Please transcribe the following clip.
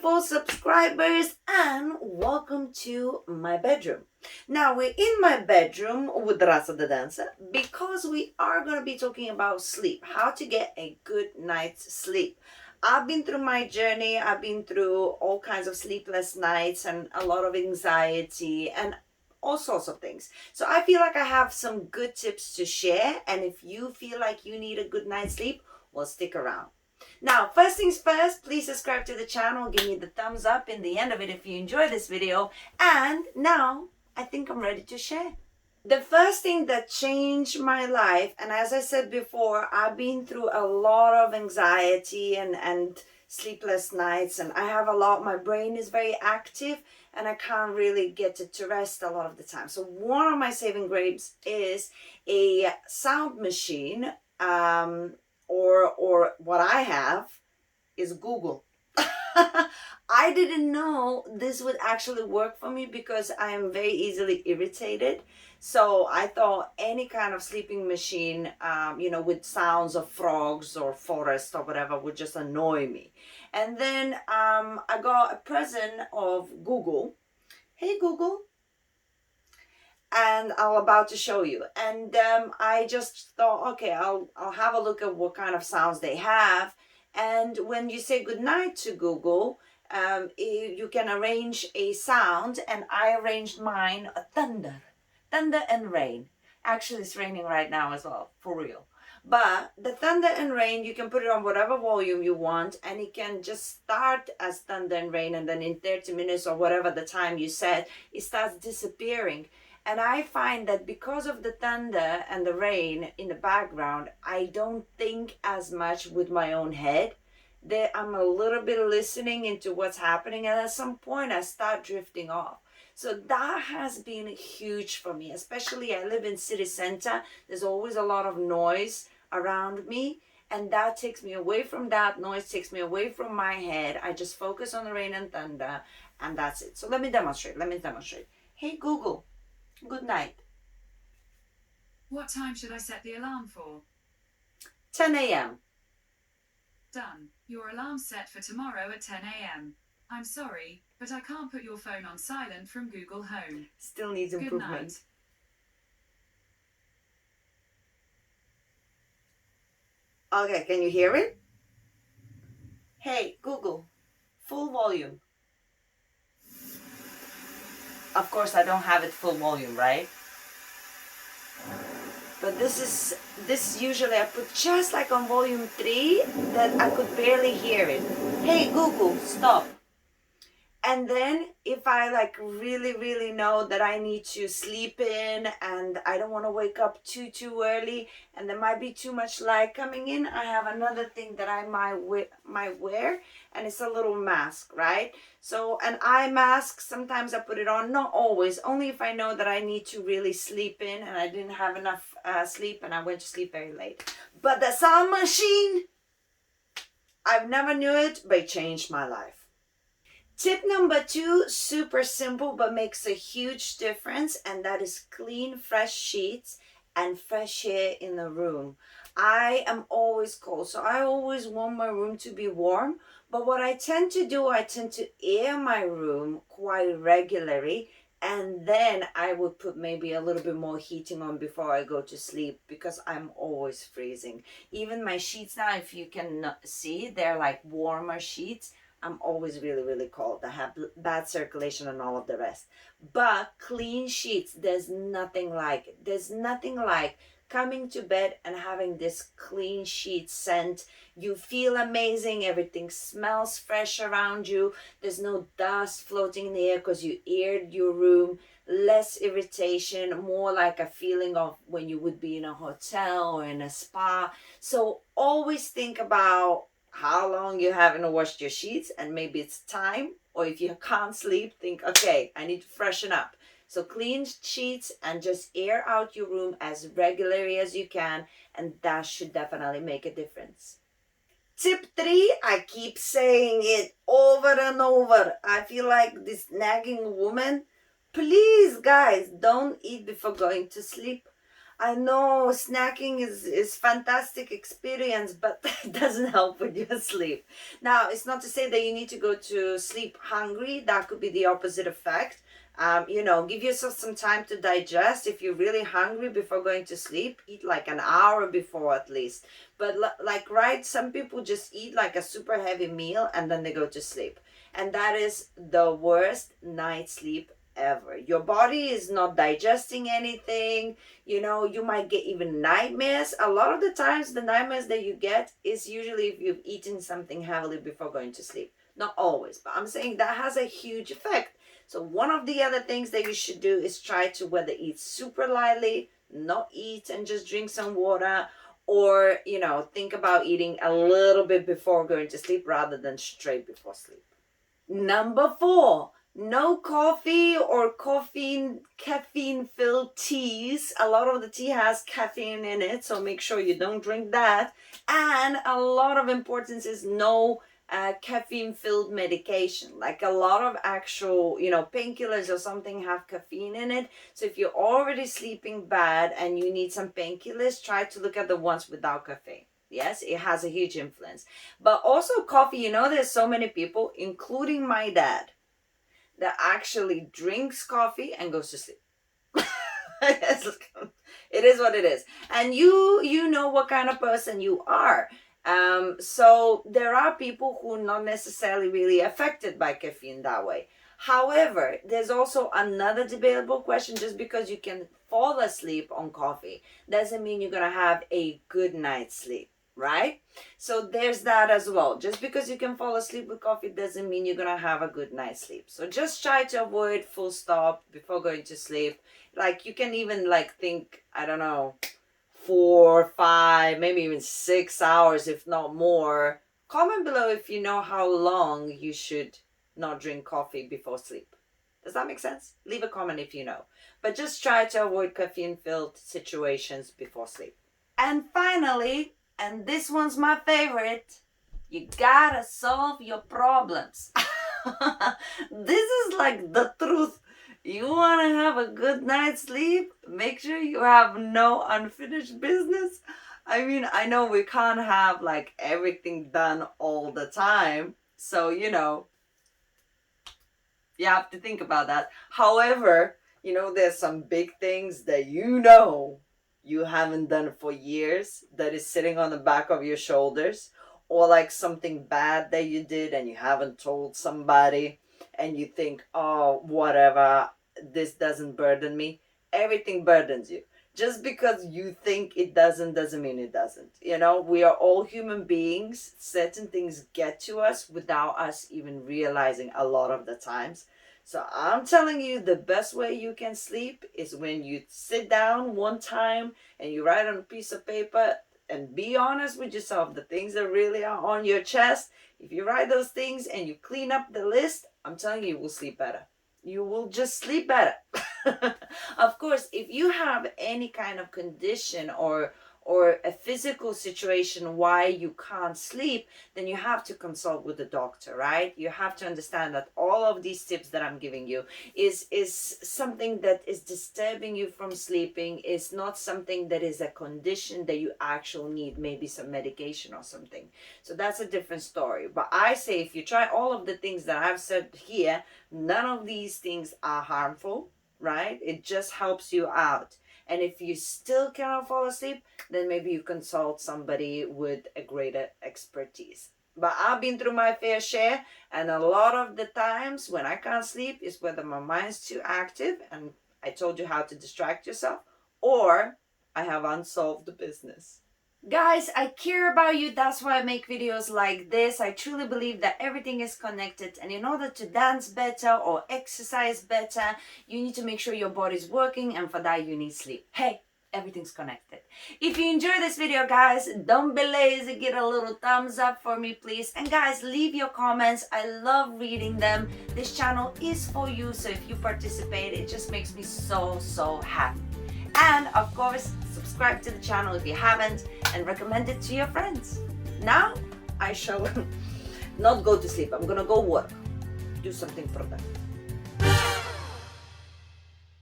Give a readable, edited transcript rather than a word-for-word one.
beautiful subscribers, and welcome to my bedroom. Now we're in my bedroom with Rasa the dancer because we are going to be talking about sleep, how to get a good night's sleep. I've been through my journey. I've been through all kinds of sleepless nights and a lot of anxiety and all sorts of things. So I feel like I have some good tips to share, and if you feel like you need a good night's sleep, well, stick around. Now, first things first, please subscribe to the channel, give me the thumbs up in the end of it if you enjoy this video, and now I think I'm ready to share. The first thing that changed my life, and as I said before, I've been through a lot of anxiety and sleepless nights, and I have a lot, my brain is very active and I can't really get it to rest a lot of the time. So one of my saving grace is a sound machine, or what I have is Google. I didn't know this would actually work for me because I am very easily irritated. So I thought any kind of sleeping machine, with sounds of frogs or forest or whatever would just annoy me. And then I got a present of Google. Hey Google. And I'm about to show you. And I just thought, okay, I'll have a look at what kind of sounds they have. And when you say goodnight to Google, you can arrange a sound, and I arranged mine thunder and rain. Actually, it's raining right now as well, for real. But the thunder and rain, you can put it on whatever volume you want, and it can just start as thunder and rain, and then in 30 minutes or whatever the time you set, it starts disappearing. And I find that because of the thunder and the rain in the background, I don't think as much with my own head. That I'm a little bit listening into what's happening, and at some point I start drifting off. So that has been huge for me, especially I live in city center. There's always a lot of noise around me, and that takes me away from that noise, takes me away from my head. I just focus on the rain and thunder, and that's it. So let me demonstrate. Hey Google, good night. What time should I set the alarm for? 10 a.m. Done. Your alarm's set for tomorrow at 10 a.m. I'm sorry, but I can't put your phone on silent from Google Home. Still needs improvement. Good night. Okay, can you hear it? Hey, Google, full volume. Of course, I don't have it full volume, right? But this usually I put just like on volume 3 that I could barely hear it. Hey, Google, stop. And then if I like really know that I need to sleep in and I don't want to wake up too early and there might be too much light coming in, I have another thing that I might wear, and it's a little mask, right? So an eye mask, sometimes I put it on, not always, only if I know that I need to really sleep in and I didn't have enough sleep and I went to sleep very late. But the sound machine, I've never knew it, but it changed my life. Tip number 2, super simple but makes a huge difference, and that is clean, fresh sheets and fresh air in the room. I am always cold, so I always want my room to be warm, but what I tend to do, I tend to air my room quite regularly, and then I would put maybe a little bit more heating on before I go to sleep because I'm always freezing. Even my sheets now, if you can see, they're like warmer sheets. I'm always really cold. I have bad circulation and all of the rest. But clean sheets, there's nothing like it. There's nothing like coming to bed and having this clean sheet scent. You feel amazing. Everything smells fresh around you. There's no dust floating in the air because you aired your room. Less irritation, more like a feeling of when you would be in a hotel or in a spa. So always think about how long you haven't washed your sheets, and maybe it's time, or if you can't sleep, think, okay, I need to freshen up. So clean sheets and just air out your room as regularly as you can, and that should definitely make a difference. Tip 3, I keep saying it over and over. I feel like this nagging woman. Please, guys, don't eat before going to sleep. I know snacking is fantastic experience, but it doesn't help with your sleep. Now, it's not to say that you need to go to sleep hungry. That could be the opposite effect. Give yourself some time to digest. If you're really hungry before going to sleep, eat like an hour before at least. But like, right, some people just eat like a super heavy meal and then they go to sleep. And that is the worst night sleep ever. Your body is not digesting anything. You might get even nightmares. A lot of the times the nightmares that you get is usually if you've eaten something heavily before going to sleep. Not always, but I'm saying that has a huge effect. So one of the other things that you should do is try to whether eat super lightly, not eat and just drink some water, or think about eating a little bit before going to sleep rather than straight before sleep. Number 4, no coffee or caffeine filled teas. A lot of the tea has caffeine in it, so make sure you don't drink that. And a lot of importance is no caffeine filled medication. Like a lot of actual painkillers or something have caffeine in it. So if you're already sleeping bad and you need some painkillers, try to look at the ones without caffeine. Yes, it has a huge influence. But also coffee, there's so many people, including my dad, that actually drinks coffee and goes to sleep. It is what it is. And you know what kind of person you are. So there are people who are not necessarily really affected by caffeine that way. However, there's also another debatable question. Just because you can fall asleep on coffee doesn't mean you're going to have a good night's sleep. Right? So there's that as well. Just because you can fall asleep with coffee doesn't mean you're going to have a good night's sleep. So just try to avoid full stop before going to sleep. Like you can even think, I don't know, 4, 5, maybe even 6 hours, if not more. Comment below if you know how long you should not drink coffee before sleep. Does that make sense? Leave a comment if you know. But just try to avoid caffeine-filled situations before sleep. And finally, and this one's my favorite, you gotta solve your problems. This is like the truth. You want to have a good night's sleep? Make sure you have no unfinished business. I mean, I know we can't have like everything done all the time. So, you have to think about that. However, there's some big things that you haven't done for years that is sitting on the back of your shoulders, or like something bad that you did and you haven't told somebody and you think, oh, whatever, this doesn't burden me. Everything burdens you. Just because you think it doesn't mean it doesn't. We are all human beings. Certain things get to us without us even realizing a lot of the times. So I'm telling you, the best way you can sleep is when you sit down one time and you write on a piece of paper and be honest with yourself, the things that really are on your chest. If you write those things and you clean up the list, I'm telling you, you will sleep better. You will just sleep better. Of course, if you have any kind of condition or a physical situation why you can't sleep, then you have to consult with the doctor, right? You have to understand that all of these tips that I'm giving you is something that is disturbing you from sleeping. It's not something that is a condition that you actually need, maybe some medication or something. So that's a different story. But I say if you try all of the things that I've said here, none of these things are harmful, right? It just helps you out. And if you still cannot fall asleep, then maybe you consult somebody with a greater expertise. But I've been through my fair share, and a lot of the times when I can't sleep is whether my mind's too active, and I told you how to distract yourself, or I have unsolved business. Guys, I care about you. That's why I make videos like this. I truly believe that everything is connected, and in order to dance better or exercise better, you need to make sure your body's working, and for that you need sleep. Hey, everything's connected. If you enjoy this video, guys, don't be lazy. Get a little thumbs up for me, please. And guys, leave your comments. I love reading them. This channel is for you, so if you participate, it just makes me so happy. And of course, subscribe to the channel if you haven't, and recommend it to your friends. Now I shall not go to sleep. I'm gonna go work, do something productive.